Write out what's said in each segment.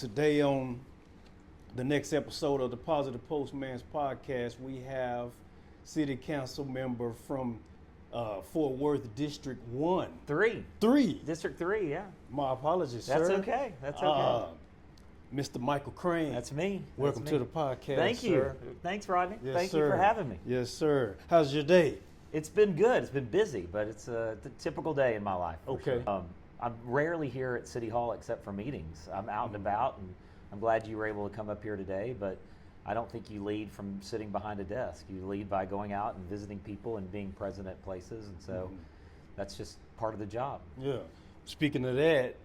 Today on the next episode of the Positive Postman's podcast, we have City Council member from Fort Worth District 1. Three. District 3, yeah. My apologies, That's sir. okay. That's okay. Mr. Michael Crain. That's me. Welcome That's to me. the podcast, Thank you. sir. Thanks, Rodney. Yes, Thank sir. you for having me. Yes, sir. How's your day? It's been good. It's been busy, but it's a typical day in my life. for Okay. sure. I'm rarely here at City Hall except for meetings. I'm out and about, and I'm glad you were able to come up here today, but I don't think you lead from sitting behind a desk. You lead by going out and visiting people and being present at places, and so that's just part of the job. Yeah. Speaking of that,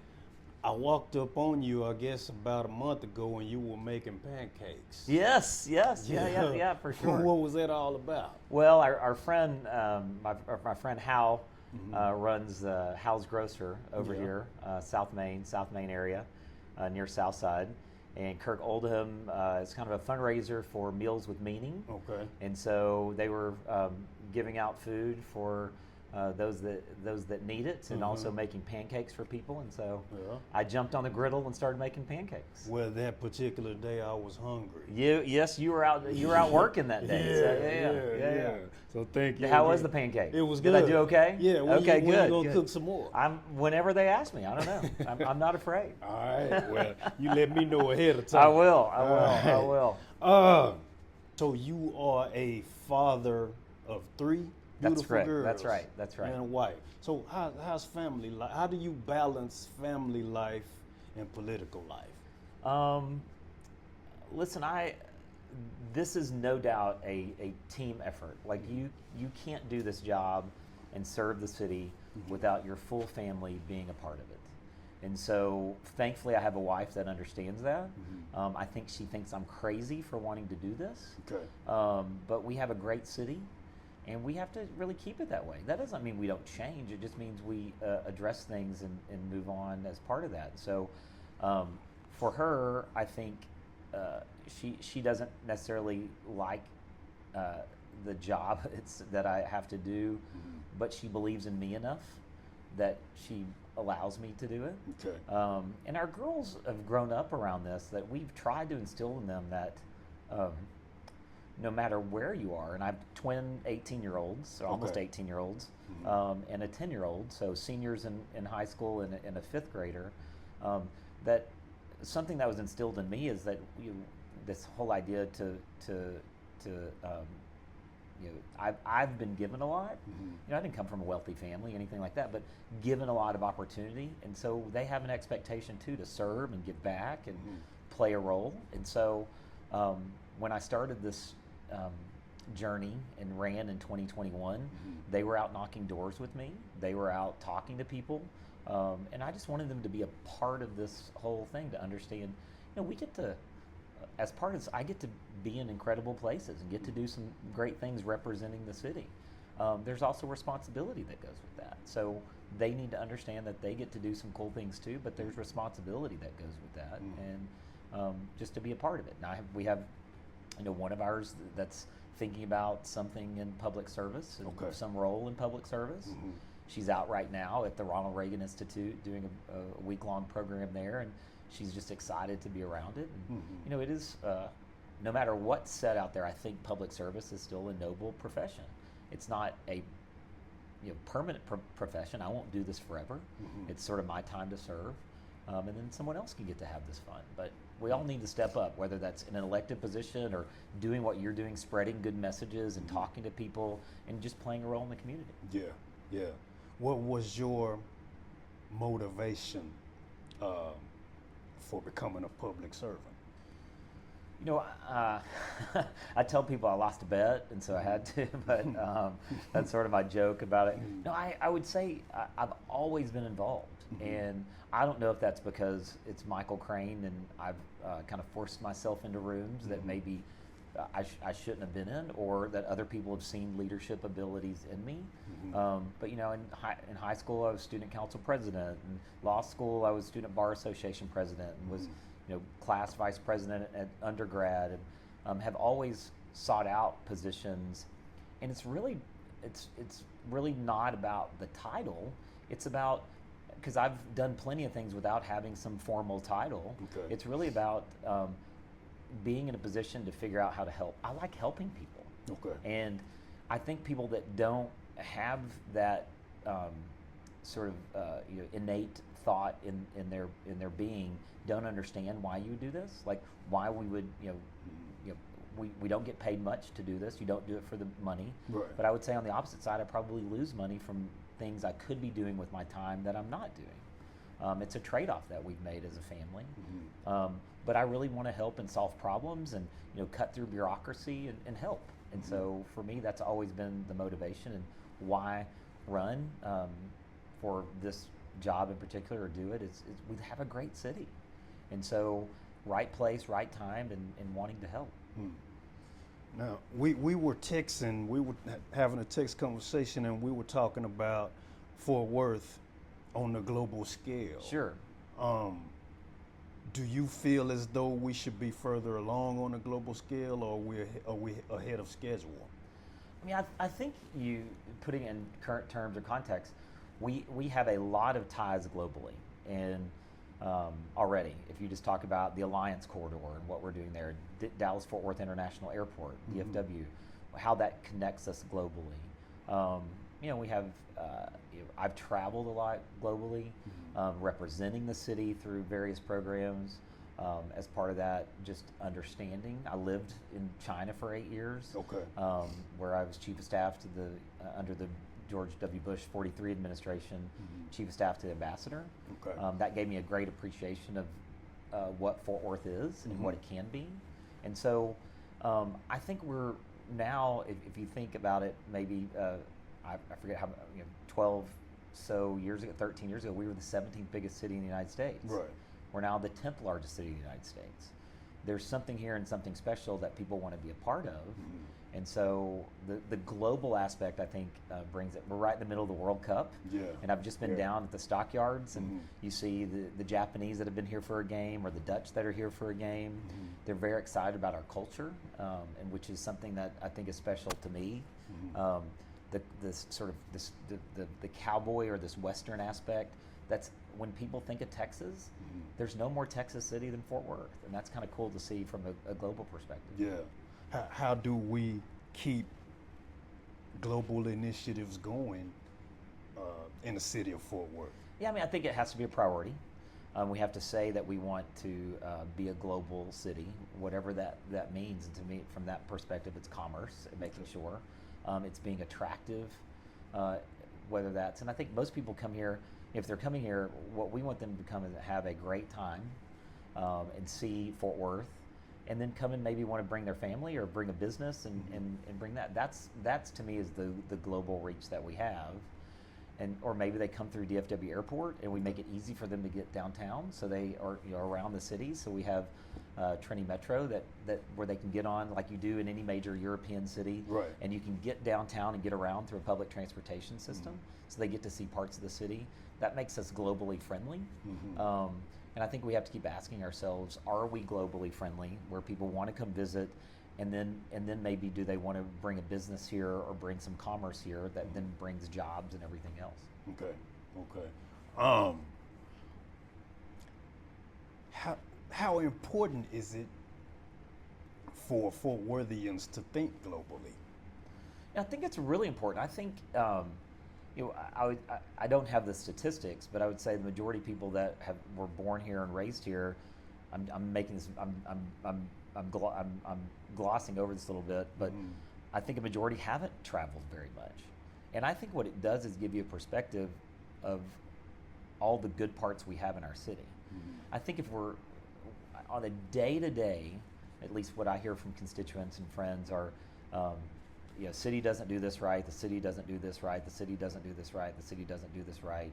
I walked up on you, I guess, about a month ago when you were making pancakes. Yes, yeah, for sure. What was that all about? Well, our friend, my friend Hal, runs Hal's Grocer over here, South Main area, near Southside. And Kirk Oldham is kind of a fundraiser for Meals with Meaning. Okay. And so they were giving out food for those that need it, and also making pancakes for people. And so I jumped on the griddle and started making pancakes. Well, that particular day I was hungry. You were out working that day. Yeah. So thank you. How was the pancake? It was good. Did I do okay? Yeah. Okay, when good. you gonna cook some more? Whenever they ask me. I don't know. I'm not afraid. All right. Well, you let me know ahead of time. I will. So you are a father of three beautiful That's correct. girls. That's right. And a wife. So how's family life? How do you balance family life and political life? Listen, this is no doubt a team effort. Like you can't do this job and serve the city without your full family being a part of it. And so thankfully I have a wife that understands that. I think she thinks I'm crazy for wanting to do this. Okay. But we have a great city, and we have to really keep it that way. That doesn't mean we don't change. It just means we address things and move on as part of that. So for her, I think she doesn't necessarily like the job that I have to do, but she believes in me enough that she allows me to do it. Okay. And our girls have grown up around this, that we've tried to instill in them that no matter where you are, and I have twin 18-year-olds, or almost 18-year-olds, and a 10-year-old, so seniors in high school and a fifth grader, that something that was instilled in me is that this whole idea I've been given a lot. I didn't come from a wealthy family, anything like that, but given a lot of opportunity, and so they have an expectation too to serve and give back and play a role. And so when I started this journey and ran in 2021, they were out knocking doors with me. They were out talking to people, and I just wanted them to be a part of this whole thing, to understand, we get to, as part of this, I get to be in incredible places and get to do some great things representing the city. There's also responsibility that goes with that. So they need to understand that they get to do some cool things too, but there's responsibility that goes with that, and just to be a part of it. Now we have one of ours that's thinking about something in public service, and some role in public service. She's out right now at the Ronald Reagan Institute doing a week-long program there, and she's just excited to be around it. And, it is, no matter what's said out there, I think public service is still a noble profession. It's not a permanent profession. I won't do this forever. It's sort of my time to serve. And then someone else can get to have this fun. But we all need to step up, whether that's in an elected position or doing what you're doing, spreading good messages and talking to people and just playing a role in the community. Yeah. What was your motivation for becoming a public servant? I tell people I lost a bet, and so I had to, but that's sort of my joke about it. No, I would say I've always been involved, and I don't know if that's because it's Michael Crain and I've kind of forced myself into rooms that maybe I shouldn't have been in, or that other people have seen leadership abilities in me. But in high school I was student council president, and law school I was student bar association president, and was class vice president at undergrad, and have always sought out positions. And it's really not about the title. It's about because I've done plenty of things without having some formal title. Okay. It's really about being in a position to figure out how to help. I like helping people. Okay. And I think people that don't have that sort of innate thought in their being don't understand why you do this. Like why we would we don't get paid much to do this. You don't do it for the money. Right. But I would say on the opposite side, I probably lose money from things I could be doing with my time that I'm not doing. It's a trade-off that we've made as a family. But I really want to help and solve problems and cut through bureaucracy and help. And so for me, that's always been the motivation and why run for this job in particular or do it is we have a great city. And so right place, right time, and wanting to help. Now, we were texting, we were having a text conversation, and we were talking about Fort Worth on the global scale. Sure. Do you feel as though we should be further along on a global scale, or are we ahead of schedule? I mean, I think you, putting it in current terms or context, we have a lot of ties globally. And already, if you just talk about the Alliance Corridor and what we're doing there, Dallas-Fort Worth International Airport, DFW, how that connects us globally. We have, I've traveled a lot globally, representing the city through various programs. As part of that, just understanding. I lived in China for 8 years, Okay. Where I was chief of staff to the under the George W. Bush 43 administration, chief of staff to the ambassador. Okay. That gave me a great appreciation of what Fort Worth is and what it can be. And so I think we're now, if you think about it, maybe I forget how 12 so years ago, 13 years ago, we were the 17th biggest city in the United States. Right. We're now the 10th largest city in the United States. There's something here and something special that people want to be a part of. And so the global aspect, I think, brings it. We're right in the middle of the World Cup. Yeah. And I've just been down at the stockyards, and you see the Japanese that have been here for a game or the Dutch that are here for a game. They're very excited about our culture, and which is something that I think is special to me. The cowboy or this Western aspect, that's when people think of Texas, there's no more Texas city than Fort Worth. And that's kind of cool to see from a global perspective. Yeah. How do we keep global initiatives going in the city of Fort Worth? Yeah, I mean, I think it has to be a priority. We have to say that we want to be a global city, whatever that means. And to me, from that perspective, it's commerce and making sure it's being attractive, whether that's, and I think most people come here, if they're coming here, what we want them to come is have a great time and see Fort Worth, and then come and maybe want to bring their family or bring a business and bring that. That's to me is the global reach that we have. Or maybe they come through DFW Airport and we make it easy for them to get downtown, so they are around the city. So we have Trini Metro that where they can get on like you do in any major European city, right. And you can get downtown and get around through a public transportation system. So they get to see parts of the city. That makes us globally friendly. And I think we have to keep asking ourselves, are we globally friendly, where people want to come visit, and then maybe do they want to bring a business here or bring some commerce here that then brings jobs and everything else? Okay. How important is it for Fort Worthians to think globally? I think it's really important. I think I don't have the statistics, but I would say the majority of people that were born here and raised here, I'm making this, I'm glossing over this a little bit, but I think a majority haven't traveled very much. And I think what it does is give you a perspective of all the good parts we have in our city. I think if we're on a day-to-day, at least what I hear from constituents and friends are, city doesn't do this right, the city doesn't do this right, the city doesn't do this right, the city doesn't do this right.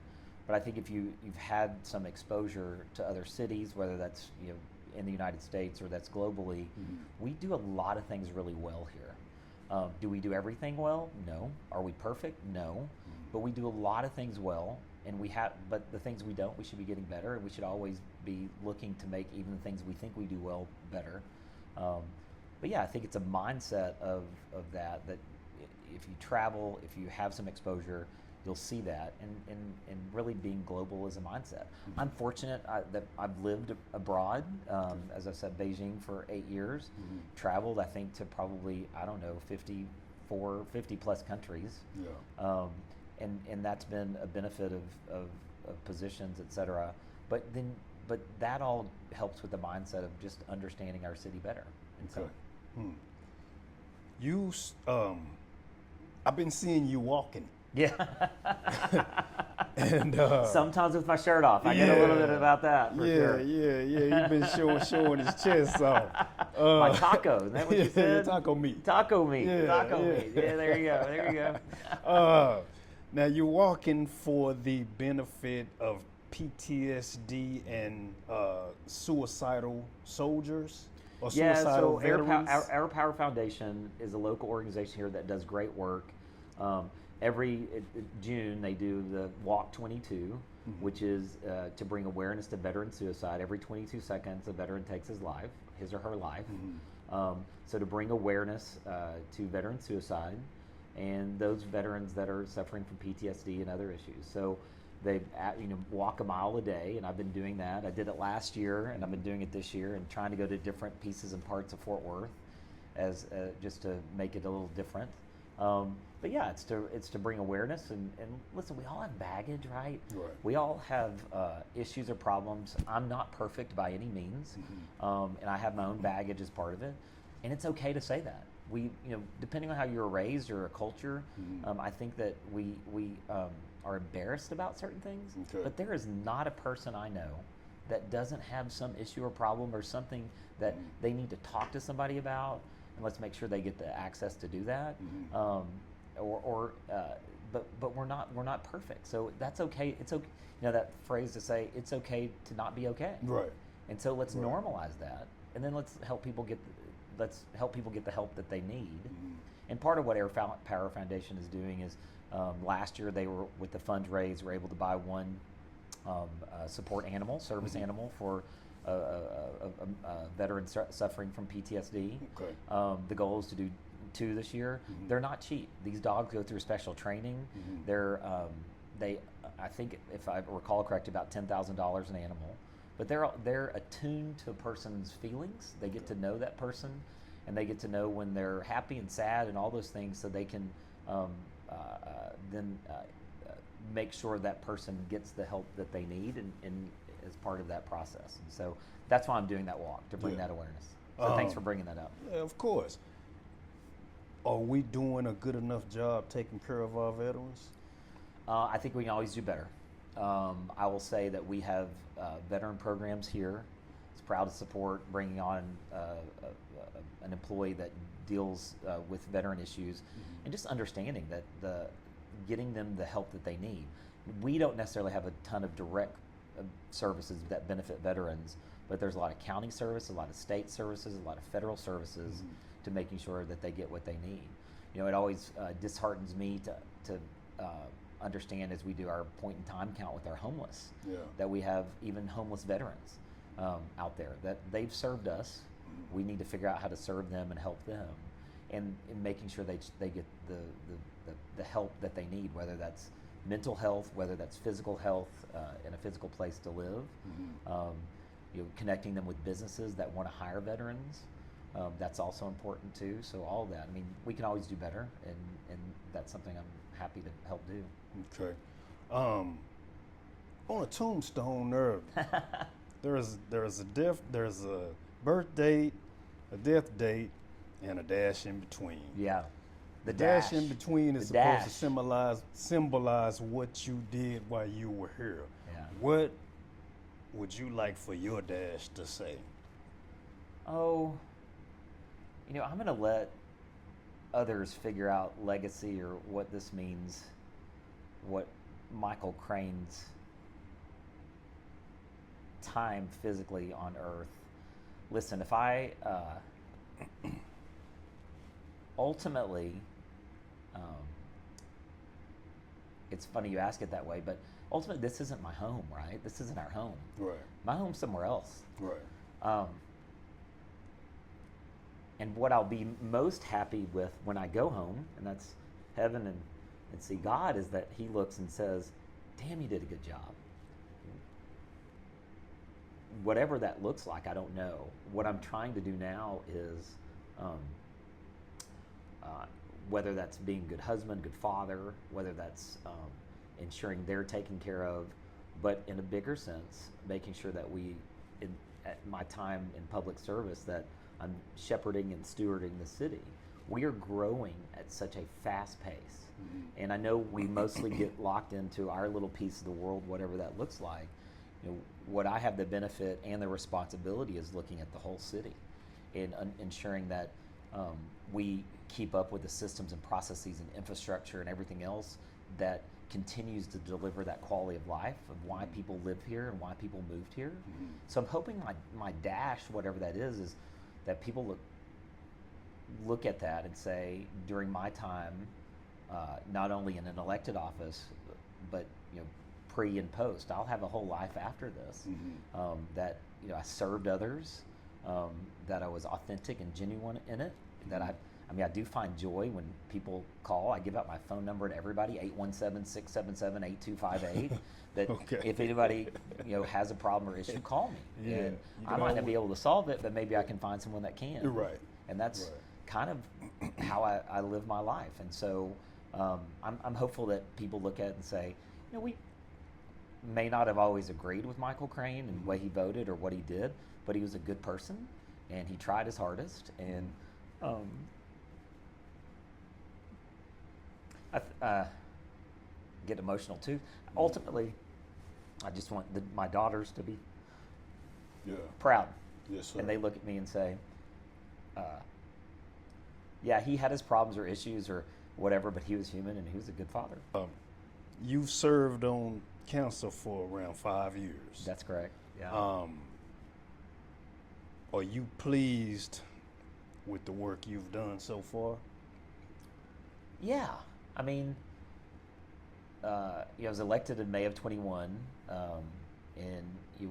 But I think if you've had some exposure to other cities, whether that's in the United States or that's globally, we do a lot of things really well here. Do we do everything well? No. Are we perfect? No. But we do a lot of things well, and but the things we don't, we should be getting better, and we should always be looking to make even the things we think we do well better. But yeah, I think it's a mindset of that if you travel, if you have some exposure, you'll see that, and really being global is a mindset. I'm fortunate that I've lived abroad. As I said, Beijing for 8 years, traveled I think to probably, I don't know, 50 plus countries. Yeah. And that's been a benefit of positions, et cetera. But that all helps with the mindset of just understanding our city better. And Okay. so, I've been seeing you walking. yeah. And Sometimes with my shirt off, I get a little bit about that. For sure. You've been showing his chest off. My taco, isn't that what you said? Taco meat. Taco meat. Yeah, Taco yeah. meat. Yeah, there you go. Now you're walking for the benefit of PTSD and suicidal soldiers or suicidal veterans. Our Power Foundation is a local organization here that does great work. Every June they do the Walk 22, which is to bring awareness to veteran suicide. Every 22 seconds, a veteran takes his or her life. So to bring awareness to veteran suicide and those veterans that are suffering from PTSD and other issues. So they walk a mile a day, and I've been doing that. I did it last year, and I've been doing it this year, and trying to go to different pieces and parts of Fort Worth, as just to make it a little different. But yeah, it's to bring awareness and listen. We all have baggage, right? Right. We all have issues or problems. I'm not perfect by any means, and I have my own baggage as part of it, and it's okay to say that. We, depending on how you were raised or a culture, I think that we are embarrassed about certain things. Okay. But there is not a person I know that doesn't have some issue or problem or something that they need to talk to somebody about, and let's make sure they get the access to do that. But we're not perfect, so that's okay. It's okay. That phrase to say it's okay to not be okay. Right. And so let's normalize that, and then let's help people get the help that they need. And part of what Air Power Foundation is doing is, last year they were, with the fundraise, were able to buy one support animal, service animal for a veteran suffering from PTSD. Okay. The goal is to do 2 this year. They're not cheap. These dogs go through special training. They're I think, if I recall correctly, about $10,000 an animal. But they're attuned to a person's feelings. They get to know that person, and they get to know when they're happy and sad and all those things, so they can then make sure that person gets the help that they need, and as part of that process. And so that's why I'm doing that walk, to bring that awareness. So thanks for bringing that up. Yeah, of course. Are we doing a good enough job taking care of our veterans? I think we can always do better. I will say that we have veteran programs here. It's proud to support bringing on an employee that deals with veteran issues, and just understanding that getting them the help that they need. We don't necessarily have a ton of direct services that benefit veterans, but there's a lot of county service, a lot of state services, a lot of federal services to making sure that they get what they need. It always disheartens me to understand, as we do our point in time count with our homeless, that we have even homeless veterans out there, that they've served us. We need to figure out how to serve them and help them, and in making sure they get the help that they need, whether that's mental health, whether that's physical health, in a physical place to live, connecting them with businesses that want to hire veterans. That's also important too. So all of that, we can always do better, and that's something I'm happy to help do. Okay. On a tombstone there's a birth date, a death date, and a dash in between. Yeah. The dash in between is supposed dash. to symbolize what you did while you were here. Yeah. What would you like for your dash to say? Oh, I'm going to let others figure out legacy, or what this means, what Michael Crain's time physically on Earth. Listen, if I ultimately, it's funny you ask it that way, but ultimately this isn't my home, right? This isn't our home. Right. My home's somewhere else. Right. And what I'll be most happy with when I go home, and that's heaven And see, God is that He looks and says, damn, you did a good job. Whatever that looks like, I don't know. What I'm trying to do now is, whether that's being a good husband, good father, whether that's ensuring they're taken care of, but in a bigger sense, making sure that at my time in public service, that I'm shepherding and stewarding the city. We are growing at such a fast pace. And I know we mostly get locked into our little piece of the world, whatever that looks like. What I have the benefit and the responsibility is looking at the whole city and ensuring that we keep up with the systems and processes and infrastructure and everything else that continues to deliver that quality of life of why people live here and why people moved here. So I'm hoping my dash, whatever that is that people look at that and say, during my time, not only in an elected office, but pre and post, I'll have a whole life after this. That I served others, that I was authentic and genuine in it. That I do find joy when people call. I give out my phone number to everybody, 817-677-8258. That Okay. if anybody has a problem or issue, call me. Yeah, And I might not be able to solve it, but maybe I can find someone that can. You're right. And that's kind of how I live my life. And so I'm hopeful that people look at it and say, we may not have always agreed with Michael Crain and the way he voted or what he did, but he was a good person and he tried his hardest. And I get emotional too. Ultimately, I just want my daughters to be proud. Yes, sir. And they look at me and say, yeah, he had his problems or issues or whatever, but he was human and he was a good father. You've served on council for around 5 years. That's correct. Yeah. Are you pleased with the work you've done so far? Yeah. I mean, I was elected in May of 21, and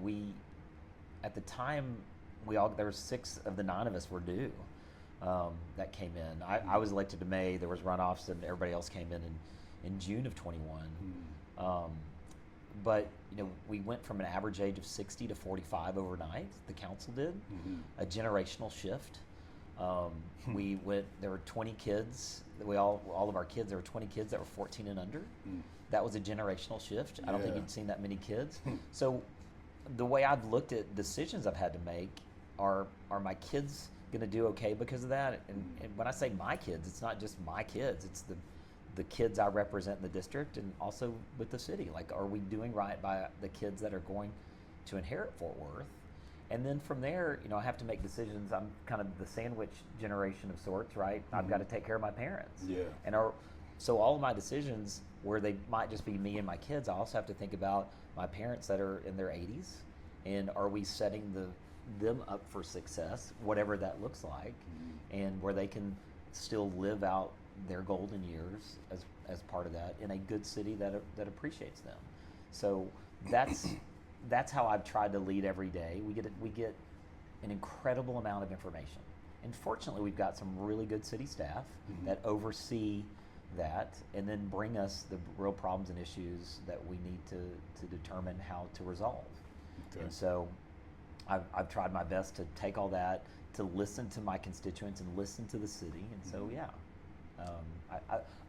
we, at the time, there were 6 of the 9 of us were due that came in. I was elected in May. There was runoffs, and everybody else came in June of 21. But we went from an average age of 60 to 45 overnight. The council did a generational shift. We went. There were 20 kids. All of our kids. There were 20 kids that were 14 and under. That was a generational shift. I don't think you'd seen that many kids. So, the way I've looked at decisions I've had to make are my kids going to do okay because of that? And when I say my kids, it's not just my kids. It's the kids I represent in the district and also with the city. Like, are we doing right by the kids that are going to inherit Fort Worth? And then from there, I have to make decisions. I'm kind of the sandwich generation of sorts, right? I've got to take care of my parents. Yeah. And so all of my decisions, where they might just be me and my kids, I also have to think about my parents that are in their 80s, and are we setting them up for success, whatever that looks like, and where they can still live out their golden years as part of that in a good city that appreciates them. So that's how I've tried to lead every day. We get an incredible amount of information, and fortunately we've got some really good city staff that oversee that and then bring us the real problems and issues that we need to determine how to resolve. Okay. And so I've tried my best to take all that, to listen to my constituents and listen to the city. And so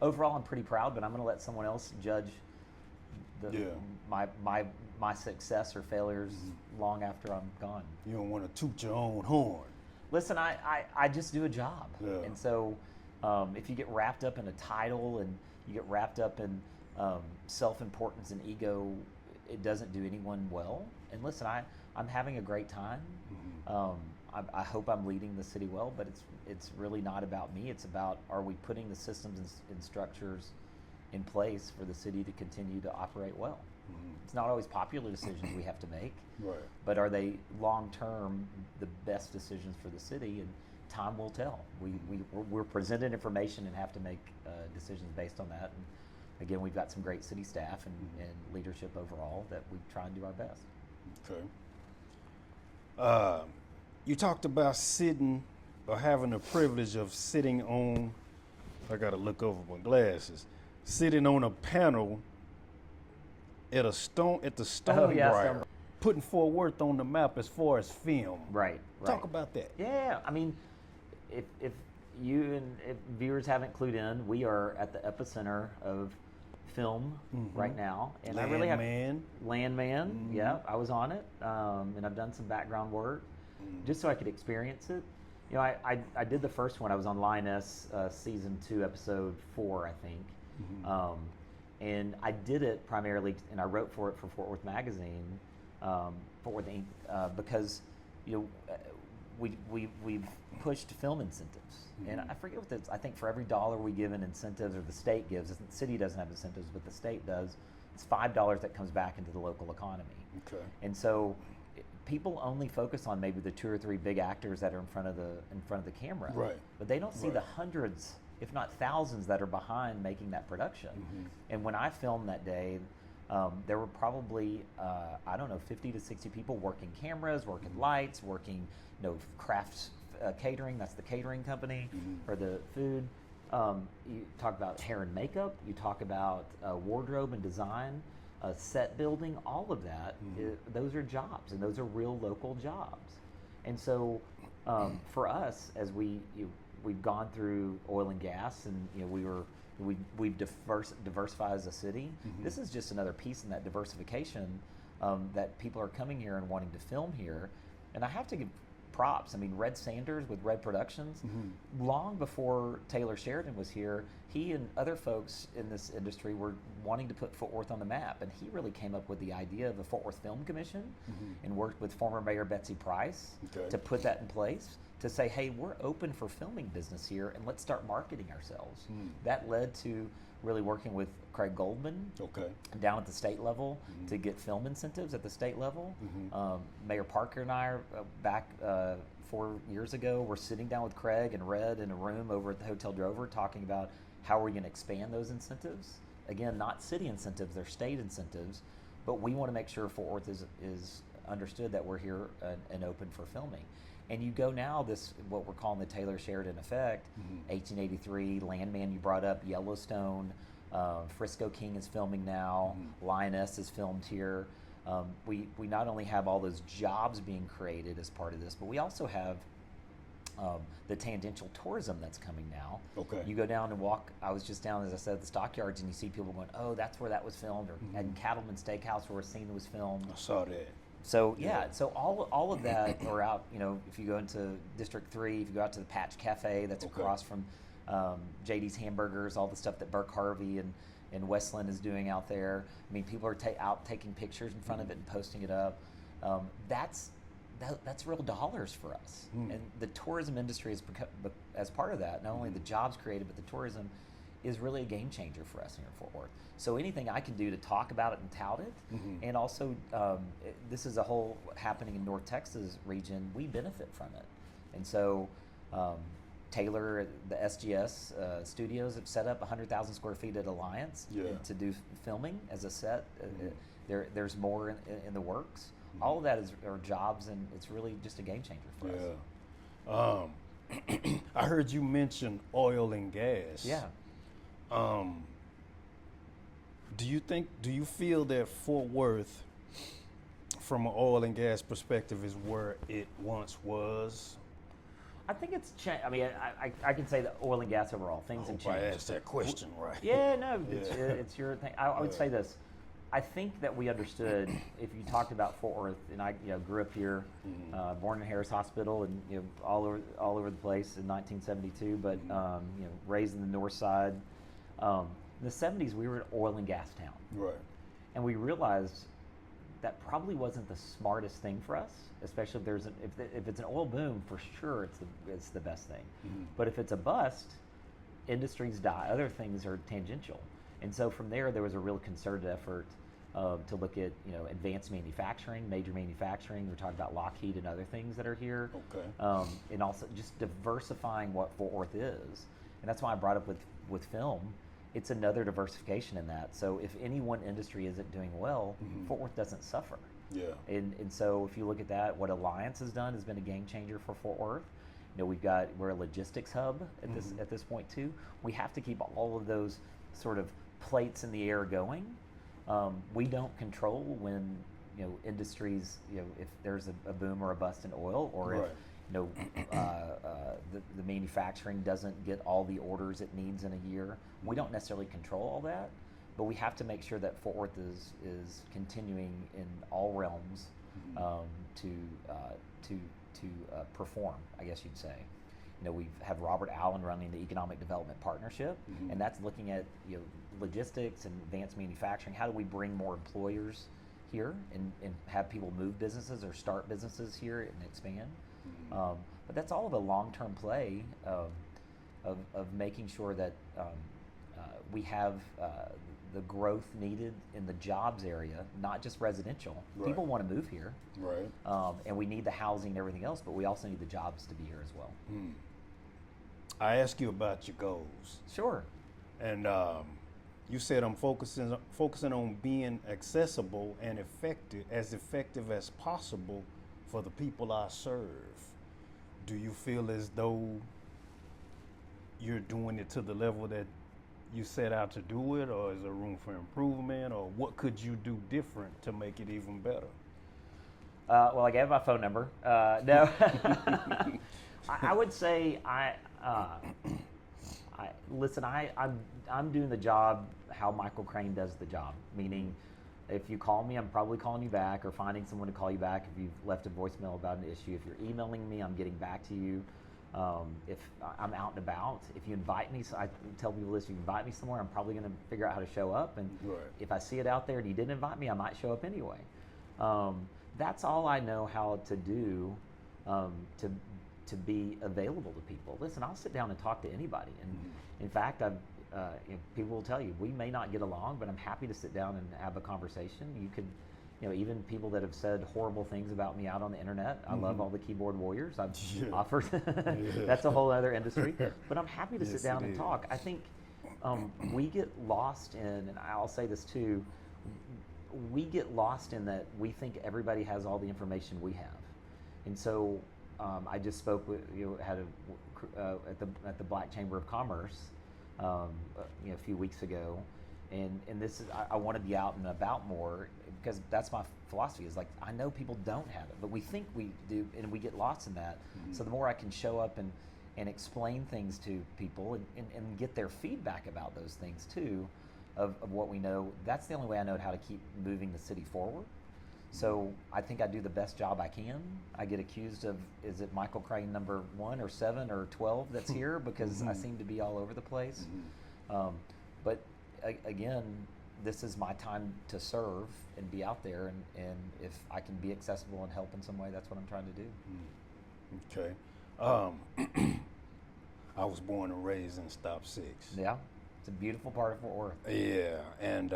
overall I'm pretty proud, but I'm going to let someone else judge my success or failures long after I'm gone. You don't want to toot your own horn. Listen, I just do a job. Yeah. And so if you get wrapped up in a title and you get wrapped up in self-importance and ego, it doesn't do anyone well. And listen, I'm having a great time. I hope I'm leading the city well, but it's really not about me. It's about, are we putting the systems and structures in place for the city to continue to operate well? It's not always popular decisions we have to make, right, but are they long-term the best decisions for the city? And time will tell. We're presented information and have to make decisions based on that. And again, we've got some great city staff and leadership overall that we try and do our best. Okay. You talked about sitting or having the privilege of sitting on, I got to look over my glasses, sitting on a panel at the Oh, Stone yeah, Briar, Stone- putting Fort Worth on the map as far as film. Right. Talk about that. Yeah, I mean, if you and if viewers haven't clued in, we are at the epicenter of film right now, and I really have Landman. Yeah, I was on it, and I've done some background work just so I could experience it. You know, I did the first one. I was on Lioness season 2, episode 4, I think, and I did it primarily, and I wrote for it for Fort Worth Magazine, Fort Worth Inc., because you know. We've pushed film incentives, and I forget what I think for every dollar we give in incentives, or the state gives, the city doesn't have incentives, but the state does, it's $5 that comes back into the local economy. Okay. And so people only focus on maybe the 2 or 3 big actors that are in front of the camera, Right. but they don't see the hundreds, if not thousands, that are behind making that production. And when I filmed that day, there were probably, I don't know, 50 to 60 people working cameras, working lights, working, you know, crafts, catering. That's the catering company for the food. You talk about hair and makeup. You talk about wardrobe and design, set building. All of that. Those are jobs, and those are real local jobs. And so, for us, as we've gone through oil and gas, and you know, we've diversified as a city. This is just another piece in that diversification, that people are coming here and wanting to film here. And I have to give props. I mean, Red Sanders with Red Productions, long before Taylor Sheridan was here, he and other folks in this industry were wanting to put Fort Worth on the map. And he really came up with the idea of the Fort Worth Film Commission and worked with former Mayor Betsy Price to put that in place, to say, hey, we're open for filming business here, and let's start marketing ourselves. That led to really working with Craig Goldman down at the state level to get film incentives at the state level. Mayor Parker and I are back 4 years ago, we're sitting down with Craig and Red in a room over at the Hotel Drover talking about how we're going to expand those incentives. Again, not city incentives, they're state incentives, but we want to make sure Fort Worth is understood that we're here and open for filming. And you go now, what we're calling the Taylor Sheridan effect, 1883, Landman you brought up, Yellowstone, Frisco King is filming now, Lioness is filmed here. We not only have all those jobs being created as part of this, but we also have the tangential tourism that's coming now. You go down and walk, I was just down, as I said, at the stockyards, and you see people going, oh, that's where that was filmed, or at Cattleman Steakhouse where a scene was filmed. I saw that. So so all of that are out. You know, if you go into District 3, if you go out to the Patch Cafe, that's across from JD's Hamburgers, all the stuff that Burke Harvey and Westland is doing out there. I mean, people are out taking pictures in front of it and posting it up. That's real dollars for us. And the tourism industry is as part of that. Not only the jobs created, but the tourism is really a game changer for us here in Fort Worth. So anything I can do to talk about it and tout it, and also this is a whole happening in North Texas region, we benefit from it. And so Taylor, the SGS studios have set up 100,000 square feet at Alliance to do filming as a set. There's more in the works. All of that are jobs, and it's really just a game changer for us. I heard you mention oil and gas. Do you feel that Fort Worth, from an oil and gas perspective, is where it once was? I think it's changed. I mean, I can say that oil and gas overall, things have changed. I asked that question right. Yeah, no, it's your thing. I would say this. I think that we understood, if you talked about Fort Worth, and I grew up here, born in Harris Hospital, and all over the place in 1972, but raised in the north side. In the 70s, we were an oil and gas town. Right. And we realized that probably wasn't the smartest thing for us, especially if it's an oil boom, for sure it's the best thing. But if it's a bust, industries die, other things are tangential. And so from there was a real concerted effort to look at advanced manufacturing, major manufacturing. We're talking about Lockheed and other things that are here. And also just diversifying what Fort Worth is. And that's why I brought up with film. It's another diversification in that. So if any one industry isn't doing well, Fort Worth doesn't suffer. And so if you look at that, what Alliance has done has been a game changer for Fort Worth. We're a logistics hub at this point too. We have to keep all of those sort of plates in the air going. We don't control when industries, if there's a boom or a bust in oil, or if the manufacturing doesn't get all the orders it needs in a year. We don't necessarily control all that, but we have to make sure that Fort Worth is continuing in all realms to perform, I guess you'd say. We have Robert Allen running the Economic Development Partnership, and that's looking at logistics and advanced manufacturing. How do we bring more employers here and have people move businesses or start businesses here and expand? But that's all of a long-term play of making sure that we have the growth needed in the jobs area, not just residential. Right. People want to move here, right? And we need the housing and everything else, but we also need the jobs to be here as well. I asked you about your goals. Sure. And you said I'm focusing on being accessible and effective as possible for the people I serve. Do you feel as though you're doing it to the level that you set out to do it, or is there room for improvement, or what could you do different to make it even better? Well, I gave my phone number. No, I would say listen. I'm doing the job how Michael Crain does the job. Meaning, if you call me, I'm probably calling you back or finding someone to call you back. If you've left a voicemail about an issue, if you're emailing me, I'm getting back to you. If I'm out and about, if you invite me, so I tell people this, you invite me somewhere, I'm probably going to figure out how to show up. And if I see it out there and you didn't invite me, I might show up anyway. That's all I know how to do to be available to people. Listen, I'll sit down and talk to anybody. And in fact, people will tell you, we may not get along, but I'm happy to sit down and have a conversation. You could, even people that have said horrible things about me out on the internet. I love all the keyboard warriors. I've offered, that's a whole other industry. But I'm happy to sit down and talk. I think we get lost in, and I'll say this too, we get lost in that we think everybody has all the information we have. And so I just spoke with, had at the Black Chamber of Commerce a few weeks ago. And this is, I want to be out and about more, because that's my philosophy, is like, I know people don't have it, but we think we do, and we get lost in that. So the more I can show up and explain things to people and get their feedback about those things too, of what we know, that's the only way I know how to keep moving the city forward. So I think I do the best job I can. I get accused of, is it Michael Crain number 1 or 7 or 12 that's here, because I seem to be all over the place. But again, this is my time to serve and be out there, and if I can be accessible and help in some way, that's what I'm trying to do. Okay. I was born and raised in Stop 6. Yeah, it's a beautiful part of Fort Worth. Yeah, and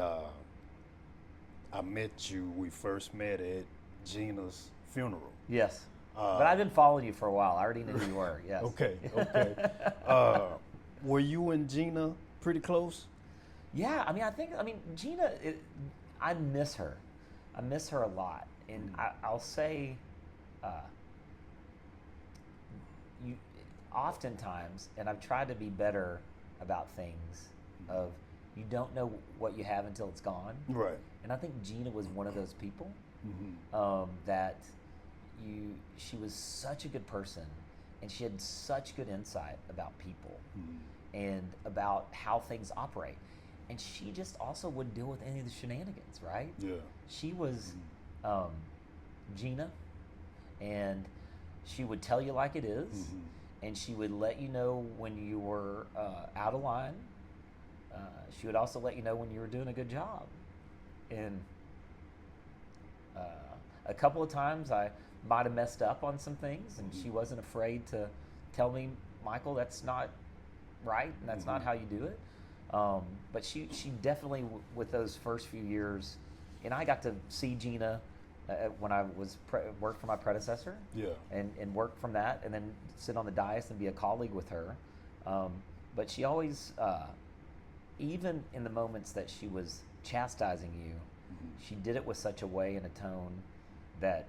I met you, we first met at Gina's funeral. Yes, but I've been following you for a while. I already knew who you were, yes. Okay. Were you and Gina pretty close? Yeah, I mean, Gina, I miss her. I miss her a lot. And I'll say, you oftentimes, and I've tried to be better about things, of you don't know what you have until it's gone. Right. And I think Gina was one of those people that she was such a good person, and she had such good insight about people and about how things operate. And she just also wouldn't deal with any of the shenanigans, right? Yeah. She was Gina, and she would tell you like it is, and she would let you know when you were out of line. She would also let you know when you were doing a good job. And a couple of times I might have messed up on some things, and she wasn't afraid to tell me, Michael, that's not right, and that's not how you do it. But she definitely, with those first few years, and I got to see Gina when I was worked for my predecessor, and work from that, and then sit on the dais and be a colleague with her. But she always, even in the moments that she was chastising you, she did it with such a way and a tone that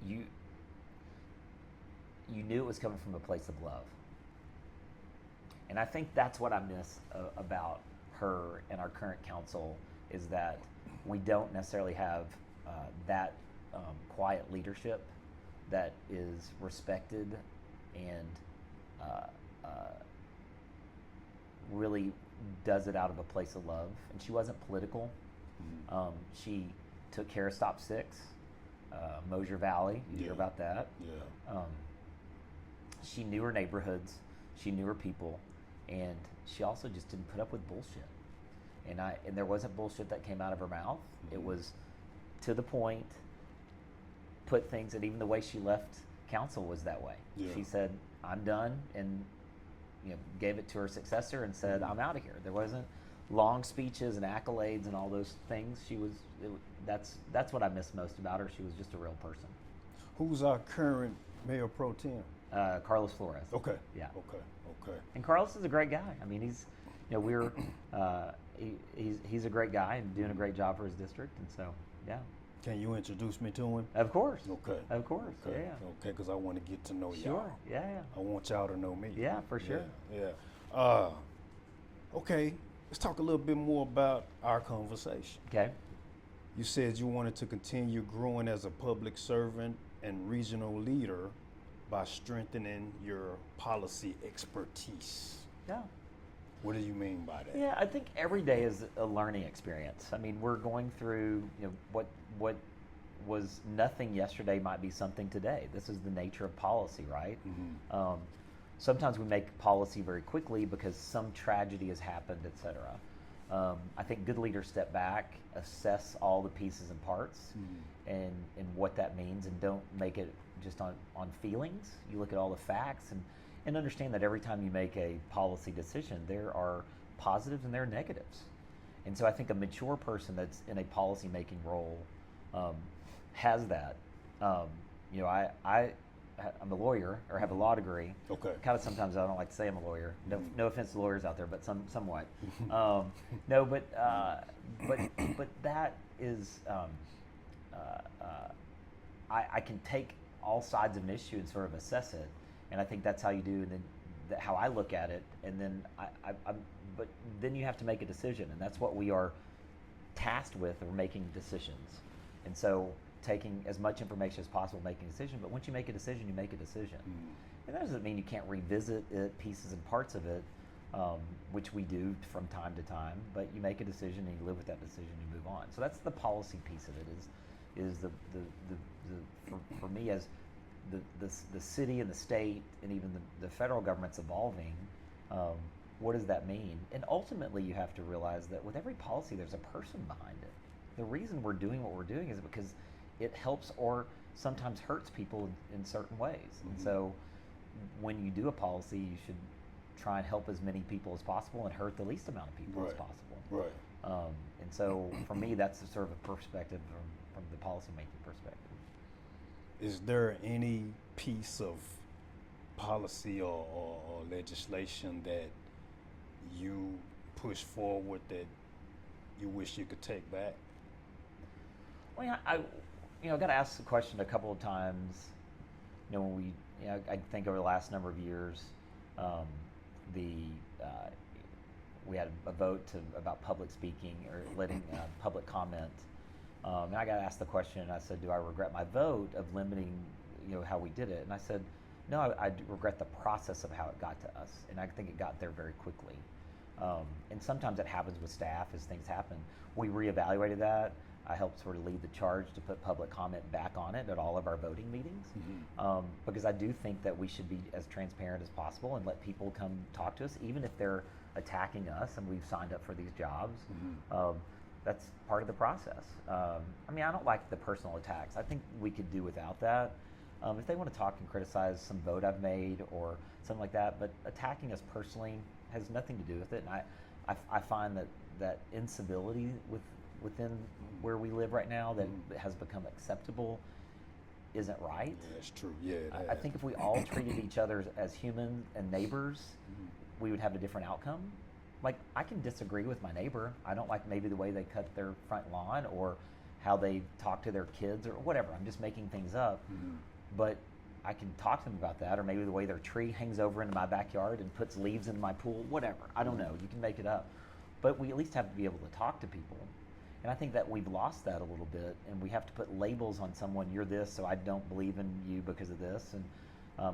you knew it was coming from a place of love. And I think that's what I miss about her and our current council, is that we don't necessarily have that quiet leadership that is respected and really does it out of a place of love. And she wasn't political. She took care of Stop 6, Mosier Valley. You hear about that? Yeah. She knew her neighborhoods. She knew her people. And she also just didn't put up with bullshit. And there wasn't bullshit that came out of her mouth. It was to the point, put things, and even the way she left council was that way. Yeah. She said, I'm done, and gave it to her successor and said, I'm out of here. There wasn't long speeches and accolades and all those things. That's what I miss most about her. She was just a real person. Who's our current mayor pro tem? Carlos Flores. Okay. Yeah. Okay. And Carlos is a great guy. I mean, he's a great guy and doing a great job for his district. And so, yeah. Can you introduce me to him? Of course. Okay. Of course. Okay. Yeah. Okay, because I want to get to know y'all. Sure. Yeah. I want y'all to know me. Yeah, for sure. Yeah. Okay. Let's talk a little bit more about our conversation. Okay. You said you wanted to continue growing as a public servant and regional leader by strengthening your policy expertise. Yeah. What do you mean by that? Yeah, I think every day is a learning experience. I mean, we're going through, what was nothing yesterday might be something today. This is the nature of policy, right? Mm-hmm. Sometimes we make policy very quickly because some tragedy has happened, et cetera. I think good leaders step back, assess all the pieces and parts, and what that means, and don't make it just on feelings. You look at all the facts and understand that every time you make a policy decision, there are positives and there are negatives. And so I think a mature person that's in a policy-making role has that. I'm a lawyer, or have a law degree. Okay. Kind of sometimes I don't like to say I'm a lawyer. No offense to lawyers out there, but somewhat. But that is, I can take all sides of an issue and sort of assess it, and I think that's how you do, and then how I look at it, and then but then you have to make a decision, and that's what we are tasked with, or making decisions. And so taking as much information as possible, making a decision, but once you make a decision, you make a decision. And that doesn't mean you can't revisit it, pieces and parts of it, which we do from time to time, but you make a decision and you live with that decision and you move on. So that's the policy piece of it, is for me, as the city and the state and even the federal government's evolving, what does that mean? And ultimately you have to realize that with every policy there's a person behind it. The reason we're doing what we're doing is because it helps or sometimes hurts people in certain ways. And so when you do a policy, you should try and help as many people as possible and hurt the least amount of people as possible. Right. And so for me, that's sort of a perspective from the policymaking perspective. Is there any piece of policy or legislation that you push forward that you wish you could take back? Well, I got asked the question a couple of times. When I think over the last number of years, we had a vote about public speaking or letting public comment. And I got asked the question, and I said, "Do I regret my vote of limiting, how we did it?" And I said, "No, I regret the process of how it got to us, and I think it got there very quickly." And sometimes it happens with staff as things happen. We reevaluated that. I helped sort of lead the charge to put public comment back on it at all of our voting meetings, because I do think that we should be as transparent as possible and let people come talk to us, even if they're attacking us and we've signed up for these jobs. That's part of the process. I don't like the personal attacks. I think we could do without that. If they want to talk and criticize some vote I've made or something like that, but attacking us personally has nothing to do with it. And I find that incivility within where we live right now that has become acceptable isn't right. Yeah, that's true. Yeah, I think if we all treated each other as humans and neighbors, we would have a different outcome. Like, I can disagree with my neighbor. I don't like maybe the way they cut their front lawn or how they talk to their kids or whatever. I'm just making things up. But I can talk to them about that, or maybe the way their tree hangs over into my backyard and puts leaves into my pool, whatever. I don't know. You can make it up. But we at least have to be able to talk to people. And I think that we've lost that a little bit, and we have to put labels on someone. You're this, so I don't believe in you because of this. And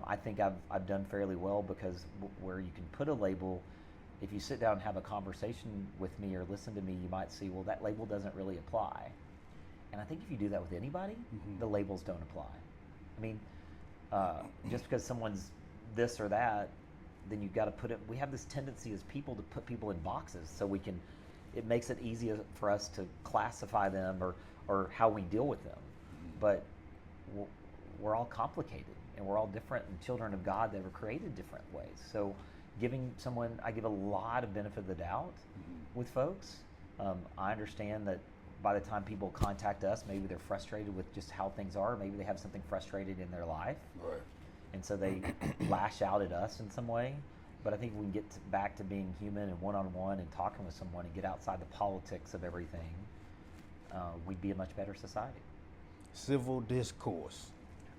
I think I've done fairly well, because where you can put a label, if you sit down and have a conversation with me or listen to me, you might see, well, that label doesn't really apply. And I think if you do that with anybody, the labels don't apply. I mean, just because someone's this or that, then you've got to put it. We have this tendency as people to put people in boxes, so we can. It makes it easier for us to classify them or how we deal with them. But we're all complicated, and we're all different, and children of God that were created different ways. So I give a lot of benefit of the doubt with folks. I understand that by the time people contact us, maybe they're frustrated with just how things are. Maybe they have something frustrated in their life. Right. And so they lash out at us in some way. But I think we can get back to being human and one-on-one and talking with someone and get outside the politics of everything. We'd be a much better society. Civil discourse.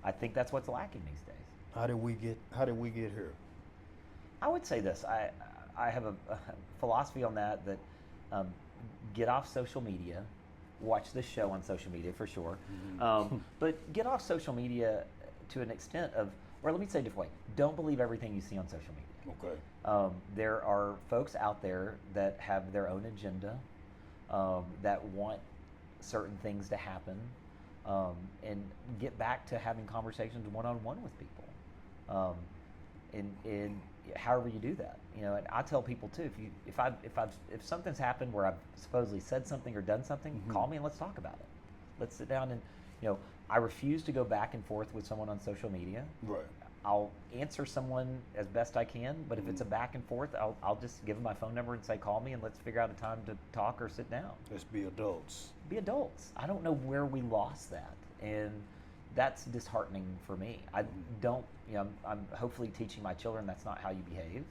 I think that's what's lacking these days. How did we get here? I would say this. I have a philosophy on that get off social media. Watch this show on social media for sure. But get off social media to an extent of, or let me say a different way, don't believe everything you see on social media. Okay. There are folks out there that have their own agenda, that want certain things to happen, and get back to having conversations one-on-one with people. And however you do that, and I tell people too, if something's happened where I've supposedly said something or done something, call me and let's talk about it. Let's sit down and, I refuse to go back and forth with someone on social media. Right. I'll answer someone as best I can, but if it's a back and forth, I'll just give them my phone number and say, call me and let's figure out a time to talk or sit down. Let's be adults. Be adults. I don't know where we lost that, and that's disheartening for me. I don't, I'm hopefully teaching my children that's not how you behave.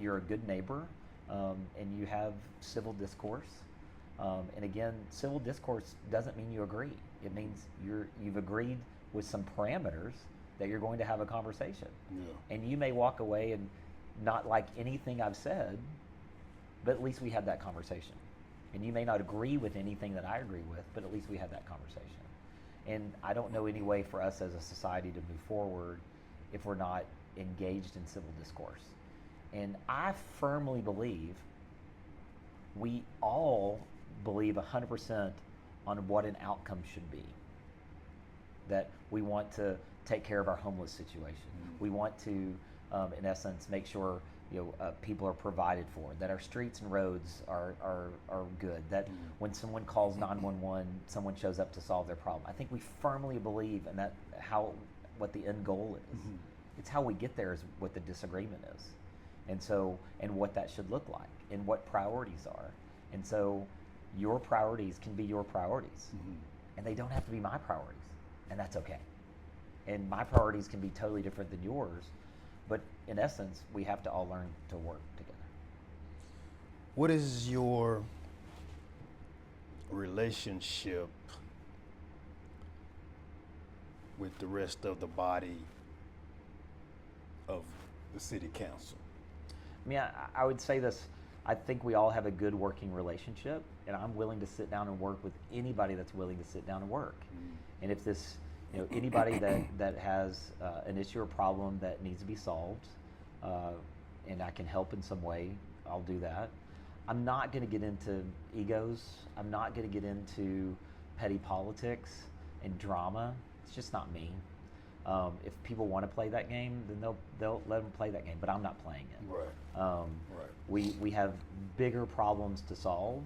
You're a good neighbor, and you have civil discourse. And again, civil discourse doesn't mean you agree. It means you've agreed with some parameters that you're going to have a conversation. Yeah. And you may walk away and not like anything I've said, but at least we had that conversation. And you may not agree with anything that I agree with, but at least we had that conversation. And I don't know any way for us as a society to move forward if we're not engaged in civil discourse. And I firmly believe we all believe 100% on what an outcome should be. That we want to take care of our homeless situation. We want to, in essence, make sure people are provided for. That our streets and roads are good. That when someone calls 911, someone shows up to solve their problem. I think we firmly believe in that. What the end goal is. It's how we get there is what the disagreement is, and what that should look like, and what priorities are. And so your priorities can be your priorities, and they don't have to be my priorities, and that's okay. And my priorities can be totally different than yours, but in essence, we have to all learn to work together. What is your relationship with the rest of the body of the city council? I mean, I would say this. I think we all have a good working relationship, and I'm willing to sit down and work with anybody that's willing to sit down and work. And if this, anybody that has an issue or problem that needs to be solved, and I can help in some way, I'll do that. I'm not going to get into egos. I'm not going to get into petty politics and drama. It's just not me. If people want to play that game, then they'll let them play that game. But I'm not playing it. Right. We have bigger problems to solve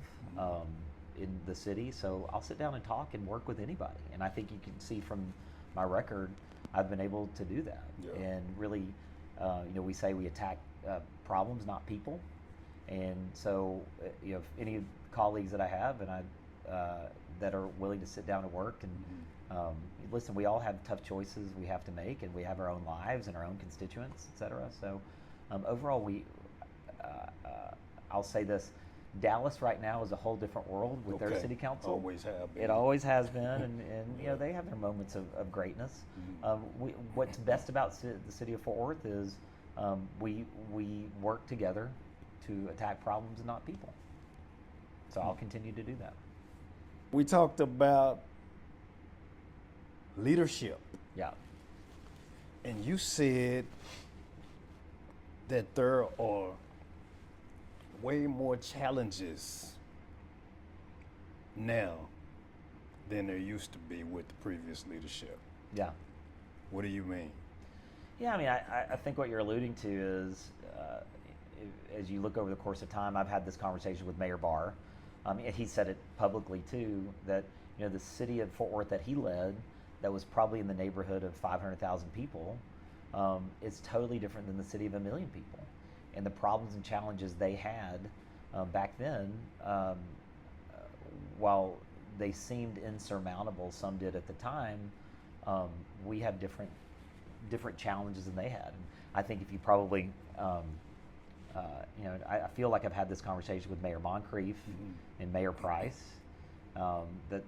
in the city, so I'll sit down and talk and work with anybody. And I think you can see from my record, I've been able to do that. Yeah. And really, we say we attack problems, not people. And so, if any colleagues that I have and that are willing to sit down and work and listen, we all have tough choices we have to make, and we have our own lives and our own constituents, et cetera. So overall, I'll say this, Dallas right now is a whole different world with their city council. Always have been. It always has been, and you know, they have their moments of greatness. What's best about the city of Fort Worth is we work together to attack problems and not people. So I'll continue to do that. We talked about leadership. Yeah. And you said that there are way more challenges now than there used to be with the previous leadership. Yeah. What do you mean? Yeah, I mean, I think what you're alluding to is, as you look over the course of time, I've had this conversation with Mayor Barr. And he said it publicly too, that you know the city of Fort Worth that he led, that was probably in the neighborhood of 500,000 people, is totally different than the city of 1 million people. And the problems and challenges they had back then, while they seemed insurmountable, some did at the time, we had different challenges than they had. And I think if you probably, you know, I feel like I've had this conversation with Mayor Moncrief and Mayor Price, that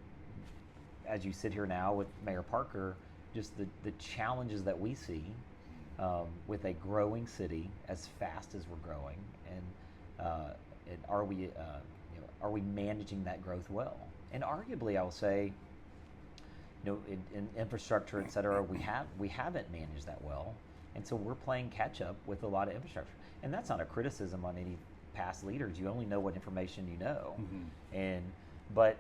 as you sit here now with Mayor Parker, just the challenges that we see with a growing city as fast as we're growing, and are we, you know, are we managing that growth well? And arguably, I will say, you know, in infrastructure, et cetera, we haven't managed that well, and so we're playing catch up with a lot of infrastructure. And that's not a criticism on any past leaders. You only know what information you know, but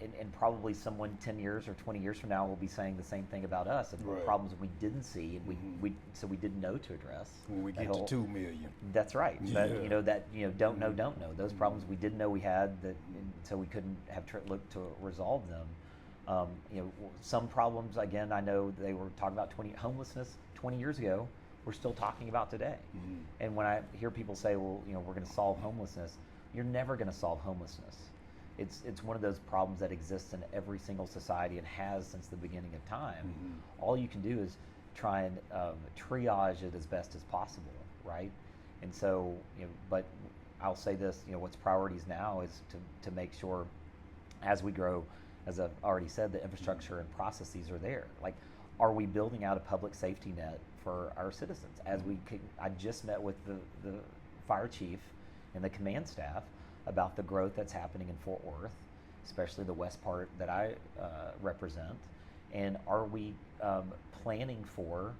and probably someone 10 years or 20 years from now will be saying the same thing about us of problems we didn't see and so we didn't know to address. When we get to 2 million. That's right. Yeah. But, you know, that, you know, don't know. Those problems we didn't know we had, that, and so we couldn't have looked to resolve them. You know, some problems, again, I know they were talking about homelessness 20 years ago, we're still talking about today. And when I hear people say, well, you know, we're going to solve homelessness, you're never going to solve homelessness. It's one of those problems that exists in every single society and has since the beginning of time. All you can do is try and triage it as best as possible, right? And so, you know, but I'll say this, you know, what's priorities now is to make sure as we grow, as I've already said, the infrastructure and processes are there. Like, are we building out a public safety net for our citizens? I just met with the fire chief and the command staff about the growth that's happening in Fort Worth, especially the west part that I represent, and are we planning for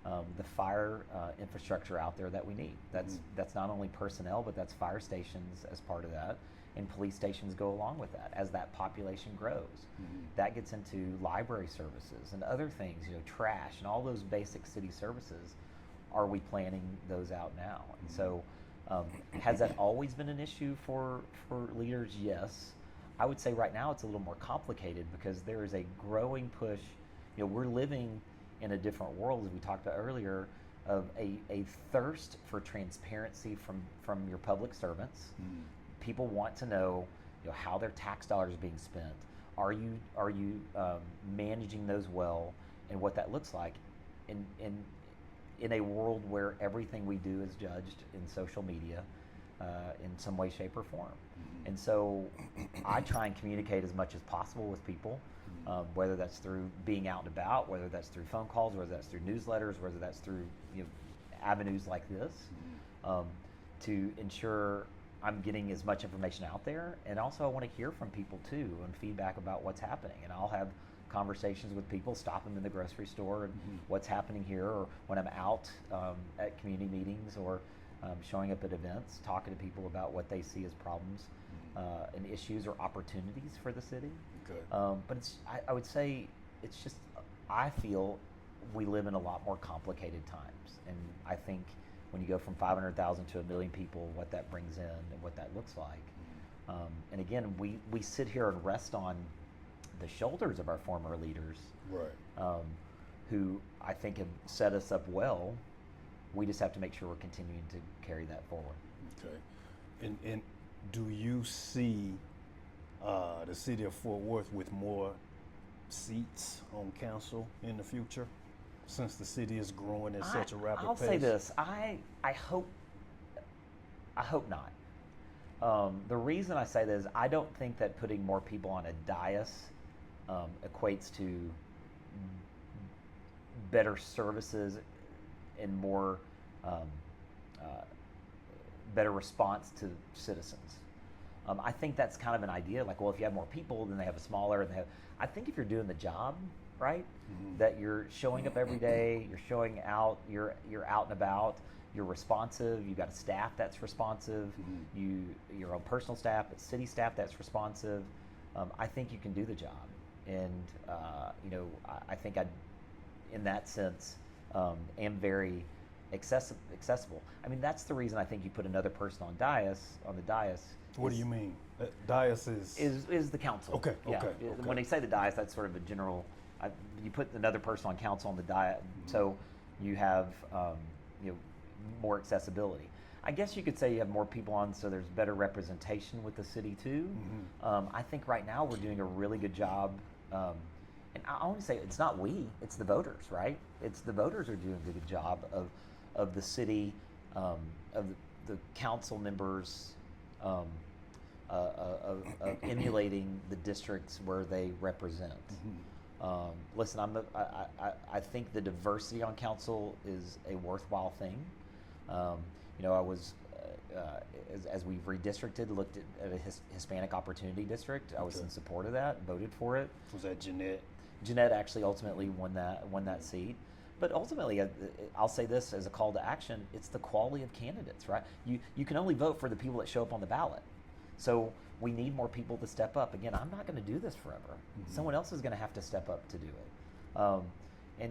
the fire infrastructure out there that we need? That's not only personnel, but that's fire stations as part of that, and police stations go along with that as that population grows. That gets into library services and other things, you know, trash and all those basic city services. Are we planning those out now? And so, has that always been an issue for leaders? Yes. I would say right now it's a little more complicated because there is a growing push. You know, we're living in a different world, as we talked about earlier, of a thirst for transparency from your public servants. People want to know, you know, how their tax dollars are being spent. Are you managing those well, and what that looks like in a world where everything we do is judged in social media in some way, shape, or form. And so I try and communicate as much as possible with people, whether that's through being out and about, whether that's through phone calls, whether that's through newsletters, whether that's through, you know, avenues like this, to ensure I'm getting as much information out there. And also I want to hear from people too and feedback about what's happening. And I'll have conversations with people, stop them in the grocery store and what's happening here, or when I'm out at community meetings or showing up at events, talking to people about what they see as problems and issues or opportunities for the city. But I would say it's just, I feel we live in a lot more complicated times. And I think when you go from 500,000 to 1 million people, what that brings in and what that looks like. And again, we sit here and rest on the shoulders of our former leaders, who I think have set us up well. We just have to make sure we're continuing to carry that forward. Okay. And do you see the city of Fort Worth with more seats on council in the future, since the city is growing at such a rapid pace? I'll say this: I hope not. The reason I say this is I don't think that putting more people on a dais equates to better services and more better response to citizens. I think that's kind of an idea, like, well, if you have more people, then they have a smaller, and I think if you're doing the job, right, that you're showing up every day, you're showing out, you're out and about, you're responsive, you've got a staff that's responsive, your own personal staff, but city staff that's responsive, I think you can do the job. And, I think in that sense, am very accessible. I mean, that's the reason I think you put another person on the dais. What do you mean? Dais is the council. Okay. When they say the dais, that's sort of a general. You put another person on council on the dais, so you have more accessibility. I guess you could say you have more people on, so there's better representation with the city too. I think right now we're doing a really good job. And I want to say it's not we, it's the voters, right? It's the voters are doing a good job of the city, of the council members, of emulating the districts where they represent. Listen, I think the diversity on council is a worthwhile thing. I was, as we've redistricted, looked at a Hispanic Opportunity District. I was in support of that, voted for it. Was that Jeanette? Jeanette actually ultimately won that seat. But ultimately, I'll say this as a call to action, it's the quality of candidates, right? You can only vote for the people that show up on the ballot. So we need more people to step up. Again, I'm not going to do this forever. Someone else is going to have to step up to do it.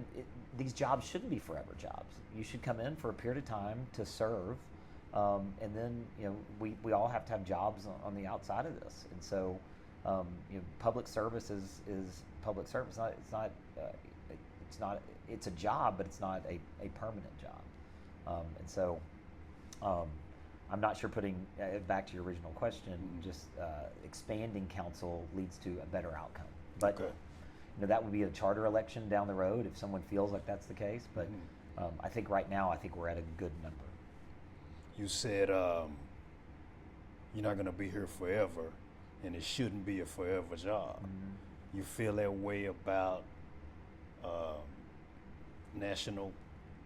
These jobs shouldn't be forever jobs. You should come in for a period of time to serve, and then we all have to have jobs on the outside of this. And so, public service is public service. It's a job, but it's not a permanent job. And so, I'm not sure putting back to your original question, just expanding council leads to a better outcome. But that would be a charter election down the road if someone feels like that's the case. But I think right now, we're at a good number. You said you're not going to be here forever, and it shouldn't be a forever job. You feel that way about national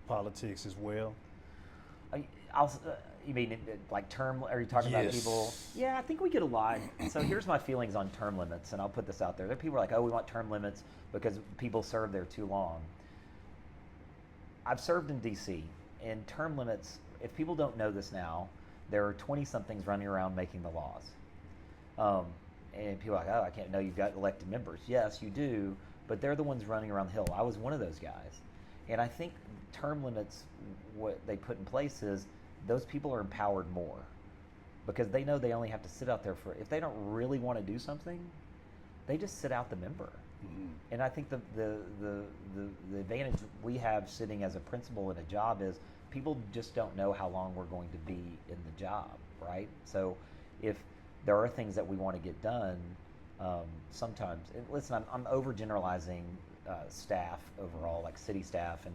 politics as well? You mean like term? Are you talking about people? Yeah, I think we get a lot. So here's my feelings on term limits, and I'll put this out there. There are people who are like, oh, we want term limits because people serve there too long. I've served in D.C., and term limits, if people don't know this now, there are 20-somethings running around making the laws. And people are like, oh, I can't know you've got elected members. Yes, you do, but they're the ones running around the hill. I was one of those guys. And I think term limits, what they put in place is those people are empowered more because they know they only have to sit out there if they don't really want to do something, they just sit out the member. And I think the advantage we have sitting as a principal in a job is people just don't know how long we're going to be in the job, right? So if there are things that we want to get done, sometimes, and listen, I'm overgeneralizing staff overall, like city staff and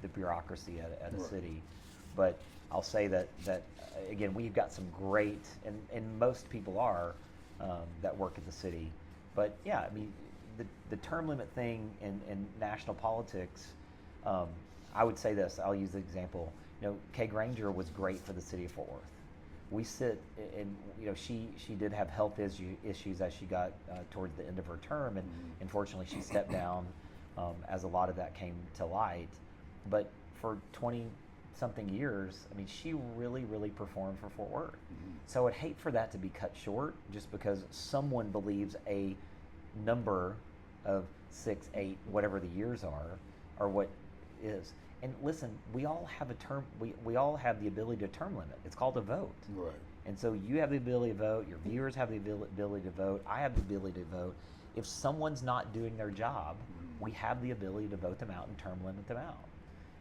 the bureaucracy at a city. But I'll say that again, we've got some great, and most people are, that work at the city. But yeah, I mean, the term limit thing in national politics, I would say this, I'll use the example, Kay Granger was great for the city of Fort Worth. We sit, and she did have health issues as she got towards the end of her term, and unfortunately she stepped down as a lot of that came to light. But for 20-something years, I mean, she really, really performed for Fort Worth. So I'd hate for that to be cut short just because someone believes a number of 6, 8, whatever the years are, or what is. And listen, we all have a term. We all have the ability to term limit. It's called a vote. Right. And so you have the ability to vote. Your viewers have the ability to vote. I have the ability to vote. If someone's not doing their job, we have the ability to vote them out and term limit them out.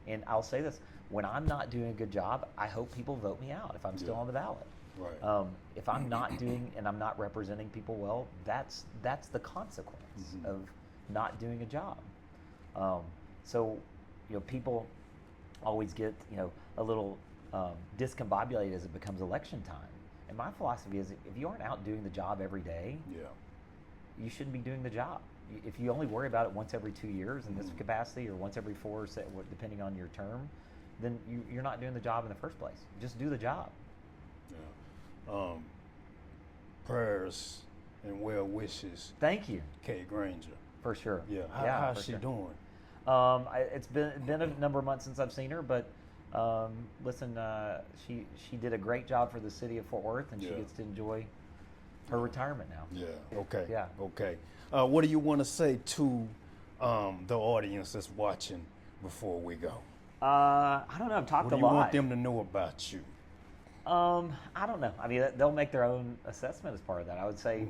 And I'll say this: when I'm not doing a good job, I hope people vote me out if I'm still on the ballot. Right. If I'm not doing and I'm not representing people well, that's the consequence of not doing a job. So people always get a little discombobulated as it becomes election time. And my philosophy is if you aren't out doing the job every day, you shouldn't be doing the job. If you only worry about it once every 2 years in this capacity, or once every 4, depending on your term, then you're not doing the job in the first place. Just do the job. Yeah. Prayers and well wishes. Thank you. Kay Granger. For sure. Yeah. How's she doing? It's been a number of months since I've seen her, but listen, she did a great job for the city of Fort Worth, and she gets to enjoy her retirement now. Yeah. Okay. Yeah. Okay. What do you want to say to the audience that's watching before we go? I don't know. I've talked a lot. What do you want them to know about you? I don't know. I mean, they'll make their own assessment as part of that. I would say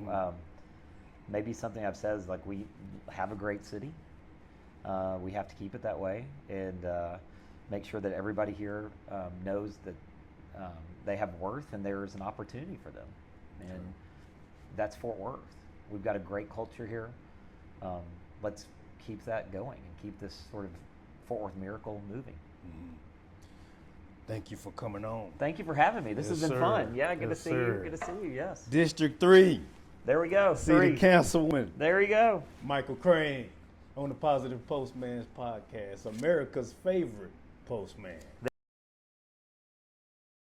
maybe something I've said is like, we have a great city. We have to keep it that way, and make sure that everybody here knows that they have worth and there is an opportunity for them. And that's Fort Worth. We've got a great culture here. Let's keep that going and keep this sort of Fort Worth miracle moving. Thank you for coming on. Thank you for having me. This has been fun. Yeah, good to see you. Good to see you. Yes. District 3. There we go. CityCouncilman. There you go. Michael Crain on the Positive Postman's podcast, America's favorite postman.